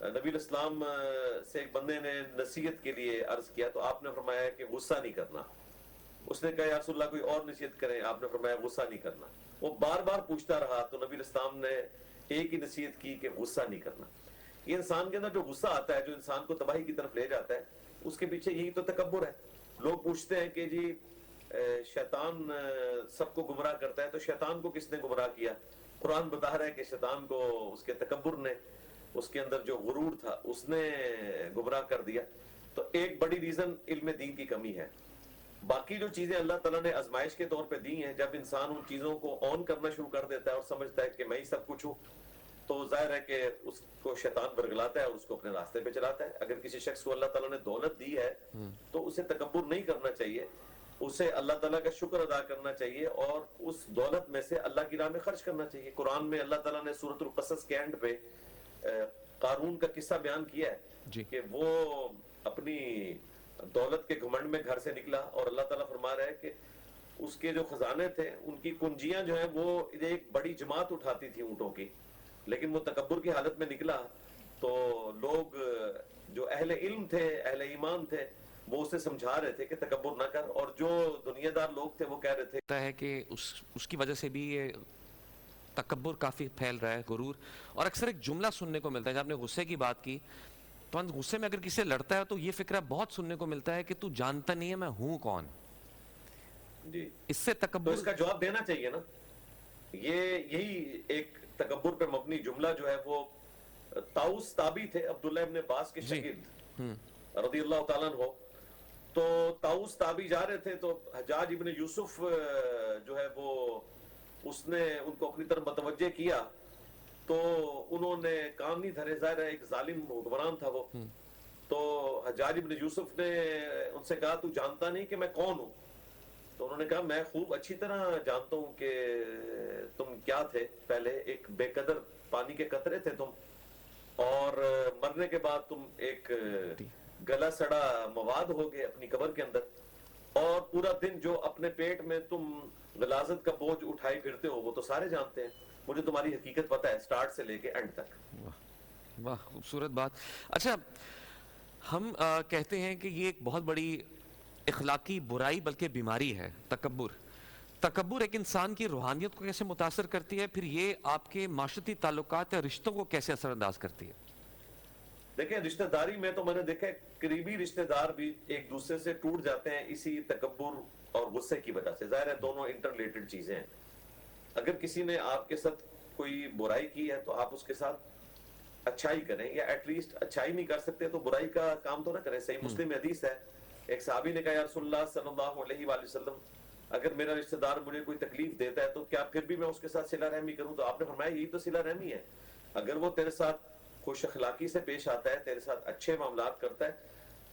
نبی علیہ السلام سے ایک بندے نے نصیحت کے لیے عرض کیا تو آپ نے فرمایا کہ غصہ نہیں کرنا. اس نے کہا یا رسول اللہ کوئی اور نصیحت کریں. آپ نے فرمایا غصہ نہیں کرنا. وہ بار بار پوچھتا رہا تو نبی علیہ السلام نے ایک ہی نصیحت کی کہ غصہ نہیں کرنا. یہ انسان کے اندر جو غصہ آتا ہے جو انسان کو تباہی کی طرف لے جاتا ہے اس کے پیچھے یہی تو تکبر ہے. لوگ پوچھتے ہیں کہ جی شیطان سب کو گمراہ کرتا ہے تو شیطان کو کس نے گمراہ کیا؟ قرآن بتا رہا ہے کہ شیطان کو اس کے تکبر نے اس کے اندر جو غرور تھا اس نے گمراہ کر دیا. تو ایک بڑی ریزن علم دین کی کمی ہے. باقی جو چیزیں اللہ تعالیٰ نے آزمائش کے طور پہ دی ہیں جب انسان ان چیزوں کو آن کرنا شروع کر دیتا ہے اور سمجھتا ہے کہ میں ہی سب کچھ ہوں تو ظاہر ہے کہ اس کو شیطان برگلاتا ہے اور اس کو اپنے راستے پہ چلاتا ہے. اگر کسی شخص کو اللہ تعالیٰ نے دولت دی ہے تو اسے تکبر نہیں کرنا چاہیے. اسے اللہ تعالیٰ کا شکر ادا کرنا چاہیے اور اس دولت میں سے اللہ کی راہ میں خرچ کرنا چاہیے. قرآن میں اللہ تعالیٰ نے سورۃ القصص کے اینڈ پہ قارون کا قصہ بیان کیا ہے کہ وہ اپنی دولت کے گھمنڈ میں گھر سے نکلا اور اللہ تعالیٰ فرما رہا ہے کہ اس کے جو خزانے تھے ان کی کنجیاں جو ہیں وہ ایک بڑی جماعت اٹھاتی تھی اونٹوں کی, لیکن وہ تکبر کی حالت میں نکلا تو لوگ جو اہل علم تھے اہل ایمان تھے وہ اسے سمجھا رہے تھے کہ تکبر نہ کر, اور جو دنیا دار لوگ تھے وہ کہہ رہے تھے ہے کہ اس کی وجہ سے بھی یہ تکبر کافی پھیل رہا ہے, غرور. اور اکثر ایک جملہ سننے کو ملتا ہے, جب آپ نے غصے کی بات کی تو غصے میں اگر کسی سے لڑتا ہے تو یہ فکرہ بہت سننے کو ملتا ہے کہ تو جانتا نہیں ہے میں ہوں کون. جی اس سے تو تکبر اس کا جواب دینا چاہیے نا. یہی ایک تکبر پہ مبنی جملہ جو ہے وہ طاؤس تابی تھے عبداللہ ابن عباس کے شاگرد رضی اللہ تعالیٰ عنہ. تو طاؤس تابی جا رہے تھے تو حجاج ابن یوسف جو ہے وہ اس نے ان کو اپنی طرف متوجہ کیا تو انہوں نے کام نہیں دھرے. ظاہر ہے ایک ظالم حکمران تھا وہ. تو حجاج ابن یوسف نے ان سے کہا تو جانتا نہیں کہ میں کون ہوں؟ تو انہوں نے کہا میں خوب اچھی طرح جانتا ہوں کہ تم کیا تھے. پہلے ایک بے قدر پانی کے قطرے تھے تم, اور مرنے کے بعد تم ایک گلا سڑا مواد ہو گئے اپنی قبر کے اندر, اور پورا دن جو اپنے پیٹ میں تم غلاظت کا بوجھ اٹھائی پھرتے ہو وہ تو سارے جانتے ہیں. مجھے تمہاری حقیقت پتہ ہے سٹارٹ سے لے کے اینڈ تک. واہ خوبصورت بات. اچھا ہم کہتے ہیں کہ یہ ایک بہت بڑی اخلاقی برائی بلکہ بیماری ہے تکبر. تکبر ایک انسان کی روحانیت کو کیسے متاثر کرتی ہے, پھر یہ آپ کے معاشرتی تعلقات یا رشتوں کو کیسے اثر انداز کرتی ہے؟ دیکھیں رشتہ داری میں تو میں نے دیکھا ہے قریبی رشتہ دار بھی ایک دوسرے سے ٹوٹ جاتے ہیں اسی تکبر اور غصے کی وجہ سے. ظاہر ہے دونوں انٹر ریلیٹڈ چیزیں ہیں. اگر کسی نے آپ کے ساتھ کوئی برائی کی ہے تو آپ اس کے ساتھ اچھائی کریں, یا ایٹ لیسٹ اچھائی نہیں کر سکتے تو برائی کا کام تو نہ کریں. صحیح مسلم میں حدیث ہے, ایک صحابی نے کہا یا رسول اللہ صلی اللہ علیہ وآلہ وسلم اگر میرا رشتہ دار مجھے کوئی تکلیف دیتا ہے تو کیا پھر بھی میں اس کے ساتھ صلہ رحمی کروں؟ تو آپ نے فرمایا یہی تو صلہ رحمی ہے. اگر وہ تیرے ساتھ خوش اخلاقی سے پیش آتا ہے, تیرے ساتھ اچھے معاملات کرتا ہے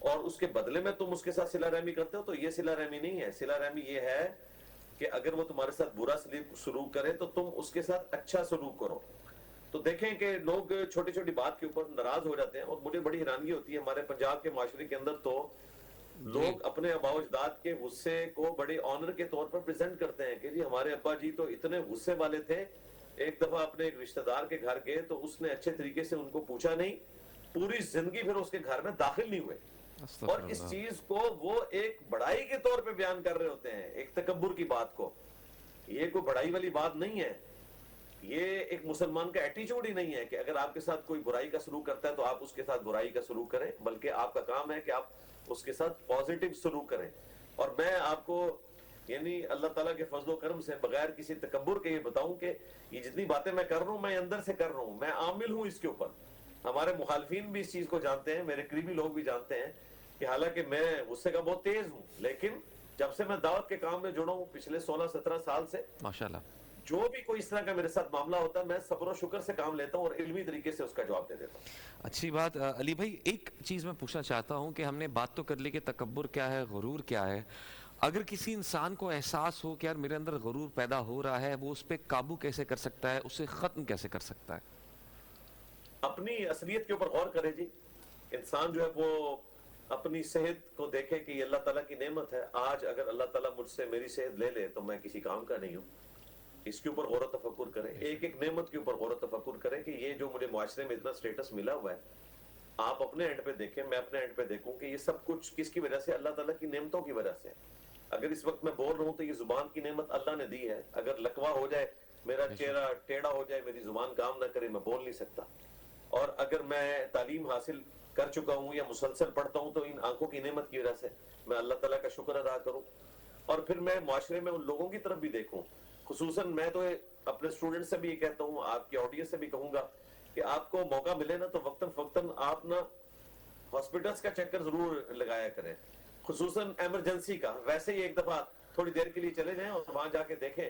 اور اس کے بدلے میں تم اس کے ساتھ صلہ رحمی کرتے ہو تو یہ صلہ رحمی نہیں ہے. صلہ رحمی یہ ہے کہ اگر وہ تمہارے ساتھ برا سلوک کرے تو تم اس کے ساتھ اچھا سلوک کرو. تو دیکھیں کہ لوگ چھوٹی چھوٹی بات کے اوپر ناراض ہو جاتے ہیں, اور مجھے بڑی حیرانگی ہوتی ہے ہمارے پنجاب کے معاشرے کے اندر تو لوگ اپنے آباء و اجداد کے غصے کو بڑے آنر کے طور پر پریزنٹ کرتے ہیں کہ جی ہمارے ابا جی تو اتنے غصے والے تھے, ایک دفعہ اپنے ایک رشتہ دار کے گھر گئے تو اس نے اچھے طریقے سے ان کو پوچھا نہیں, پوری زندگی پھر اس کے گھر میں داخل نہیں ہوئے. اور اس چیز کو وہ ایک بڑائی کے طور پہ بیان کر رہے ہوتے ہیں, ایک تکبر کی بات کو. یہ کوئی بڑائی والی بات نہیں ہے. یہ ایک مسلمان کا ایٹیچیوڈ ہی نہیں ہے کہ اگر آپ کے ساتھ کوئی برائی کا سلوک کرتا ہے تو آپ اس کے ساتھ برائی کا سلوک کریں, بلکہ آپ کا کام ہے کہ آپ اس کے ساتھ پازیٹیو سلوک کریں. اور میں آپ کو یعنی اللہ تعالیٰ کے فضل و کرم سے بغیر کسی تکبر کے یہ بتاؤں کہ یہ جتنی باتیں میں کر رہا ہوں میں اندر سے کر رہا ہوں, میں عامل ہوں اس کے اوپر. ہمارے مخالفین بھی اس چیز کو جانتے ہیں, میرے قریبی لوگ بھی جانتے ہیں کہ حالانکہ میں غصے کا بہت تیز ہوں, لیکن جب سے میں دعوت کے کام میں جڑا ہوں پچھلے 16-17 سال سے, ماشاءاللہ جو بھی کوئی اس طرح کا میرے ساتھ معاملہ ہوتا ہے میں صبر و شکر سے کام لیتا ہوں اور علمی طریقے سے اس کا جواب دے دیتا ہوں. اچھی بات. علی بھائی ایک چیز میں پوچھنا چاہتا ہوں کہ ہم نے بات تو کر لی کہ تکبر کیا ہے, غرور کیا ہے. اگر کسی انسان کو احساس ہو کہ یار میرے اندر غرور پیدا ہو رہا ہے, وہ اس پہ قابو کیسے کر سکتا ہے, اسے ختم کیسے کر سکتا ہے؟ اپنی اصلیت کے اوپر غور کرے جی. انسان جو ہے وہ اپنی صحت کو دیکھے کہ یہ اللہ تعالیٰ کی نعمت ہے. آج اگر اللہ تعالیٰ مجھ سے میری صحت لے لے تو میں کسی کام کا نہیں ہوں. اس کے اوپر غور و تفکر کرے, ایک ایک نعمت کے اوپر غور و تفکر کرے کہ یہ جو مجھے معاشرے میں اتنا سٹیٹس ملا ہوا ہے آپ اپنے اینڈ پہ دیکھیں، میں اپنے اینڈ پہ دیکھوں کہ یہ سب کچھ کس کی وجہ سے؟ اللہ تعالیٰ کی نعمتوں کی وجہ سے۔ اگر اس وقت میں بول رہا ہوں تو یہ زبان کی نعمت اللہ نے دی ہے۔ اگر لکوہ ہو جائے، میرا چہرہ ٹیڑھا ہو جائے، میری زبان کام نہ کرے، میں بول نہیں سکتا۔ اور اگر میں تعلیم حاصل کر چکا ہوں یا مسلسل پڑھتا ہوں تو ان آنکھوں کی نعمت کی وجہ سے میں اللہ تعالیٰ کا شکر ادا کروں، اور پھر میں معاشرے میں ان لوگوں کی طرف بھی دیکھوں۔ خصوصاً میں تو اپنے اسٹوڈنٹ سے بھی یہ کہتا ہوں، آپ کی آڈینس سے بھی کہوں گا کہ آپ کو موقع ملے نا تو وقتاً فوقتاً آپ نا ہاسپٹلس کا چکر ضرور لگایا کریں، خصوصاً ایمرجنسی کا۔ ویسے ہی ایک دفعہ تھوڑی دیر کے لیے چلے جائیں اور وہاں جا کے دیکھیں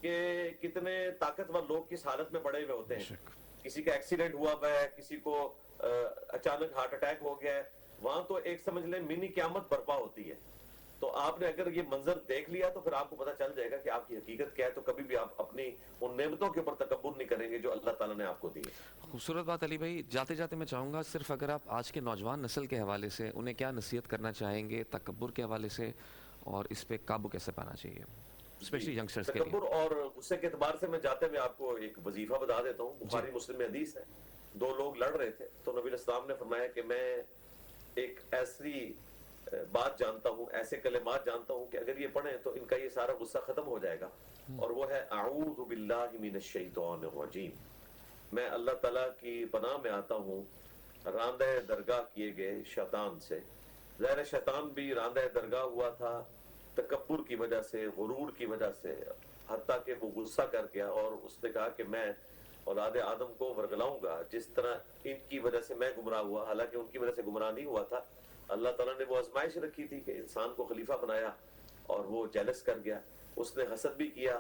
کہ کتنے طاقتور لوگ کس حالت میں پڑے ہوئے ہوتے ہیں۔ کسی کا ایکسیڈنٹ ہوا ہوا ہے، کسی کو اچانک ہارٹ اٹیک ہو گیا ہے، وہاں تو ایک سمجھ لیں منی قیامت برپا ہوتی ہے۔ تو آپ نے اگر یہ منظر دیکھ لیا تو پھر آپ کو پتہ چل جائے گا کہ آپ کی حقیقت کیا ہے، تو کبھی بھی آپ اپنی ان نعمتوں کے اوپر تکبر نہیں کریں گے جو اللہ تعالیٰ نے آپ کو دی ہے۔ خوبصورت بات علی بھائی، جاتے جاتے میں چاہوں گا صرف اگر آپ آج کے نوجوان نسل کے حوالے سے انہیں کیا نصیحت کرنا چاہیں گے تکبر کے حوالے سے، اور اس پہ قابو کیسے پانا چاہیے اسپیشلی ینگسٹرز کے لیے؟ تکبر اور غصے کے اعتبار سے میں جاتے ہوئے آپ کو ایک وظیفہ بتا دیتا ہوں۔ بخاری مسلم میں حدیث ہے، دو لوگ لڑ رہے تھے تو نبی الاسلام نے فرمایا کہ میں ایک ایسی بات جانتا ہوں، ایسے کلمات جانتا ہوں کہ اگر یہ پڑھیں تو ان کا یہ سارا غصہ ختم ہو جائے گا، اور وہ ہے اعوذ باللہ من الشیطان الرجیم، میں اللہ تعالیٰ کی پناہ میں آتا ہوں راندہ درگاہ کیے گئے شیطان سے۔ ظاہر شیطان بھی راندہ درگاہ ہوا تھا تکبر کی وجہ سے، غرور کی وجہ سے، حتیٰ کہ وہ غصہ کر گیا اور اس نے کہا کہ میں اولاد آدم کو ورگلاؤں گا جس طرح ان کی وجہ سے میں گمراہ ہوا۔ حالانکہ ان کی وجہ سے گمراہ نہیں ہوا تھا، اللہ تعالیٰ نے وہ آزمائش رکھی تھی کہ انسان کو خلیفہ بنایا اور وہ جیلس کر گیا، اس نے حسد بھی کیا،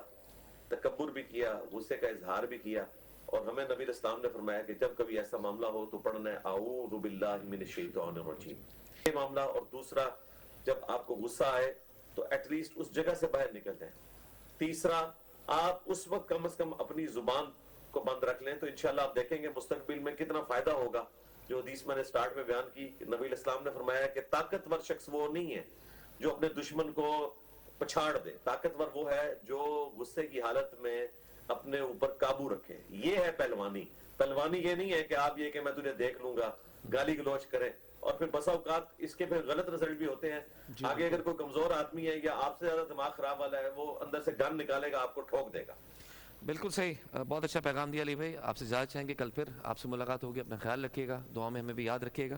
تکبر بھی کیا، غصے کا اظہار بھی کیا۔ اور ہمیں نبی اسلام نے فرمایا کہ جب کبھی ایسا معاملہ ہو تو پڑھنا ہے اعوذ باللہ من الشیطان الرجیم، یہ معاملہ۔ اور دوسرا، جب آپ کو غصہ آئے تو ایٹ لیسٹ اس جگہ سے باہر نکل جائیں۔ تیسرا، آپ اس وقت کم از کم اپنی زبان کو بند رکھ لیں تو انشاءاللہ آپ دیکھیں گے مستقبل میں کتنا فائدہ ہوگا۔ جو حدیث میں نے سٹارٹ میں بیان کی، نبی الاسلام نے فرمایا کہ طاقتور شخص وہ نہیں ہے جو اپنے دشمن کو پچھاڑ دے، طاقتور وہ ہے جو غصے کی حالت میں اپنے اوپر قابو رکھے۔ یہ ہے پہلوانی۔ پہلوانی یہ نہیں ہے کہ آپ یہ کہ میں تجھے دیکھ لوں گا، گالی گلوچ کریں، اور پھر بسا اوقات اس کے پھر غلط رزلٹ بھی ہوتے ہیں۔ آگے اگر کوئی کمزور آدمی ہے یا آپ سے زیادہ دماغ خراب والا ہے، وہ اندر سے گن نکالے گا، آپ کو ٹھوک دے گا۔ بالکل صحیح، بہت اچھا پیغام دیا علی بھائی۔ آپ سے اجازت چاہیں گے، کل پھر آپ سے ملاقات ہوگی، اپنا خیال رکھیے گا، دعا میں ہمیں بھی یاد رکھیے گا۔